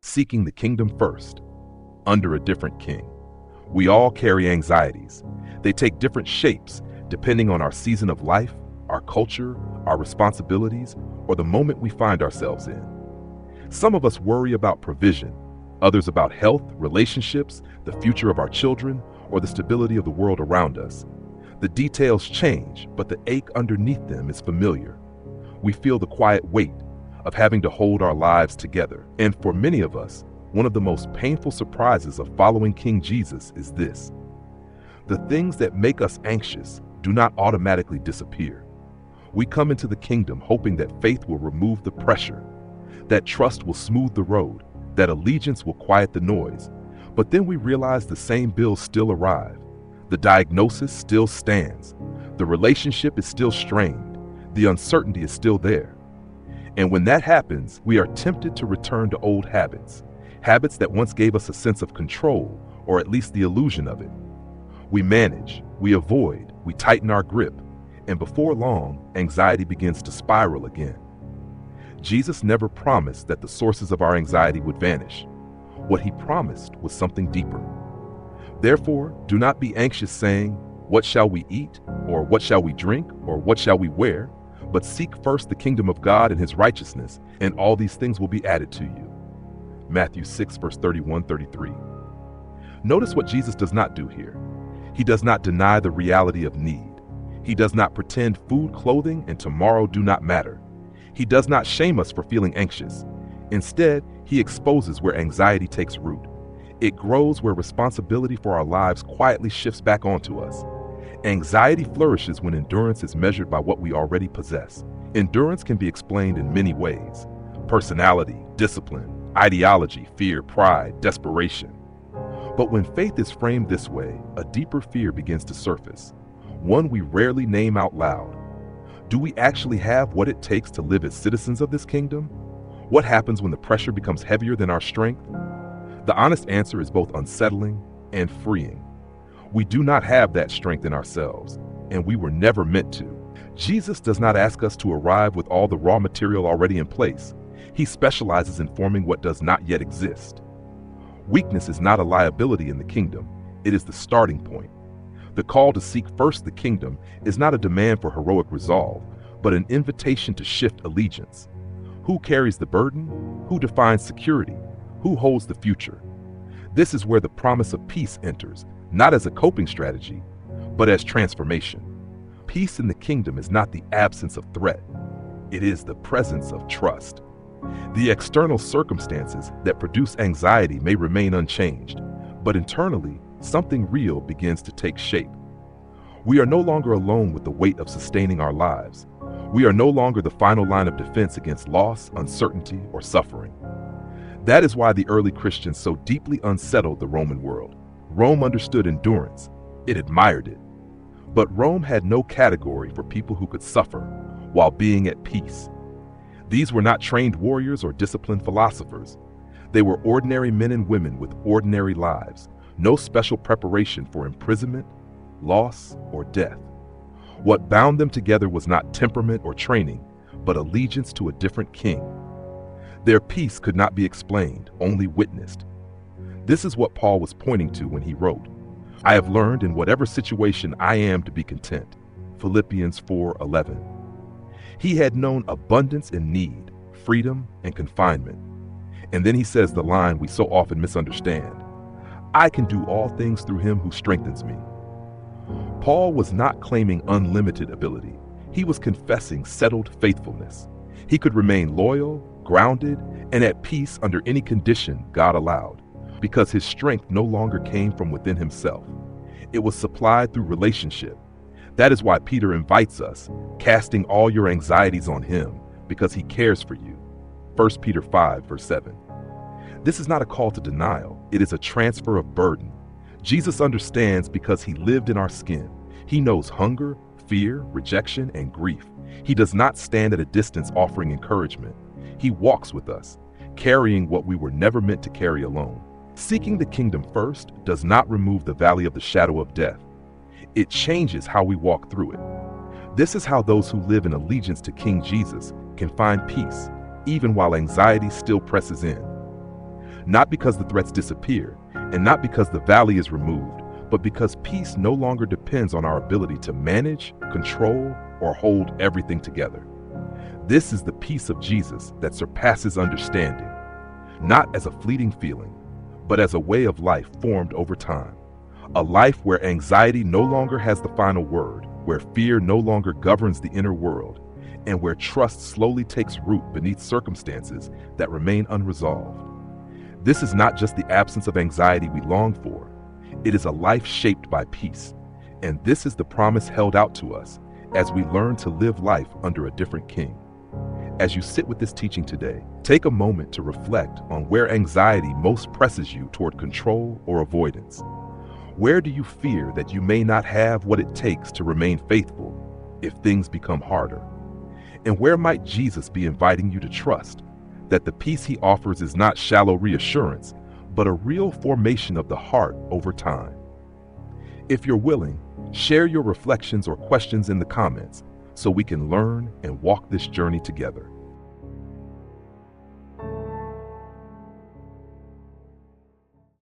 seeking the kingdom first, under a different king. We all carry anxieties. They take different shapes depending on our season of life, our culture, our responsibilities, or the moment we find ourselves in. Some of us worry about provision, others about health, relationships, the future of our children, or the stability of the world around us. The details change, but the ache underneath them is familiar. We feel the quiet weight of having to hold our lives together. And for many of us, one of the most painful surprises of following King Jesus is this: the things that make us anxious do not automatically disappear. We come into the kingdom hoping that faith will remove the pressure, that trust will smooth the road, that allegiance will quiet the noise. But then we realize the same bills still arrive. The diagnosis still stands. The relationship is still strained. The uncertainty is still there. And when that happens, we are tempted to return to old habits, habits that once gave us a sense of control, or at least the illusion of it. We manage, we avoid, we tighten our grip, and before long, anxiety begins to spiral again. Jesus never promised that the sources of our anxiety would vanish. What he promised was something deeper. Therefore, do not be anxious saying, "What shall we eat?" or "What shall we drink?" or "What shall we wear?" But seek first the kingdom of God and his righteousness, and all these things will be added to you. Matthew 6, verse 31-33. Notice what Jesus does not do here. He does not deny the reality of need. He does not pretend food, clothing, and tomorrow do not matter. He does not shame us for feeling anxious. Instead, he exposes where anxiety takes root. It grows where responsibility for our lives quietly shifts back onto us. Anxiety flourishes when endurance is measured by what we already possess. Endurance can be explained in many ways: personality, discipline, ideology, fear, pride, desperation. But when faith is framed this way, a deeper fear begins to surface, one we rarely name out loud. Do we actually have what it takes to live as citizens of this kingdom? What happens when the pressure becomes heavier than our strength? The honest answer is both unsettling and freeing. We do not have that strength in ourselves, and we were never meant to. Jesus does not ask us to arrive with all the raw material already in place. He specializes in forming what does not yet exist. Weakness is not a liability in the kingdom. It is the starting point. The call to seek first the kingdom is not a demand for heroic resolve, but an invitation to shift allegiance. Who carries the burden? Who defines security? Who holds the future? This is where the promise of peace enters, not as a coping strategy, but as transformation. Peace in the kingdom is not the absence of threat. It is the presence of trust. The external circumstances that produce anxiety may remain unchanged, but internally, something real begins to take shape. We are no longer alone with the weight of sustaining our lives. We are no longer the final line of defense against loss, uncertainty, or suffering. That is why the early Christians so deeply unsettled the Roman world. Rome understood endurance. It admired it. But Rome had no category for people who could suffer while being at peace. These were not trained warriors or disciplined philosophers. They were ordinary men and women with ordinary lives, no special preparation for imprisonment, loss, or death. What bound them together was not temperament or training, but allegiance to a different king. Their peace could not be explained, only witnessed. This is what Paul was pointing to when he wrote, "I have learned in whatever situation I am to be content." Philippians 4:11. He had known abundance in need, freedom, and confinement. And then he says the line we so often misunderstand, "I can do all things through him who strengthens me." Paul was not claiming unlimited ability. He was confessing settled faithfulness. He could remain loyal, grounded, and at peace under any condition God allowed, because his strength no longer came from within himself. It was supplied through relationship. That is why Peter invites us, casting all your anxieties on him, because he cares for you. 1 Peter 5, verse 7. This is not a call to denial. It is a transfer of burden. Jesus understands because he lived in our skin. He knows hunger, fear, rejection, and grief. He does not stand at a distance offering encouragement. He walks with us, carrying what we were never meant to carry alone. Seeking the kingdom first does not remove the valley of the shadow of death. It changes how we walk through it. This is how those who live in allegiance to King Jesus can find peace, even while anxiety still presses in. Not because the threats disappeared, and not because the valley is removed, but because peace no longer depends on our ability to manage, control, or hold everything together. This is the peace of Jesus that surpasses understanding, not as a fleeting feeling, but as a way of life formed over time. A life where anxiety no longer has the final word, where fear no longer governs the inner world, and where trust slowly takes root beneath circumstances that remain unresolved. This is not just the absence of anxiety we long for, it is a life shaped by peace. And this is the promise held out to us as we learn to live life under a different king. As you sit with this teaching today, take a moment to reflect on where anxiety most presses you toward control or avoidance. Where do you fear that you may not have what it takes to remain faithful if things become harder? And where might Jesus be inviting you to trust that the peace he offers is not shallow reassurance, but a real formation of the heart over time? If you're willing, share your reflections or questions in the comments so we can learn and walk this journey together.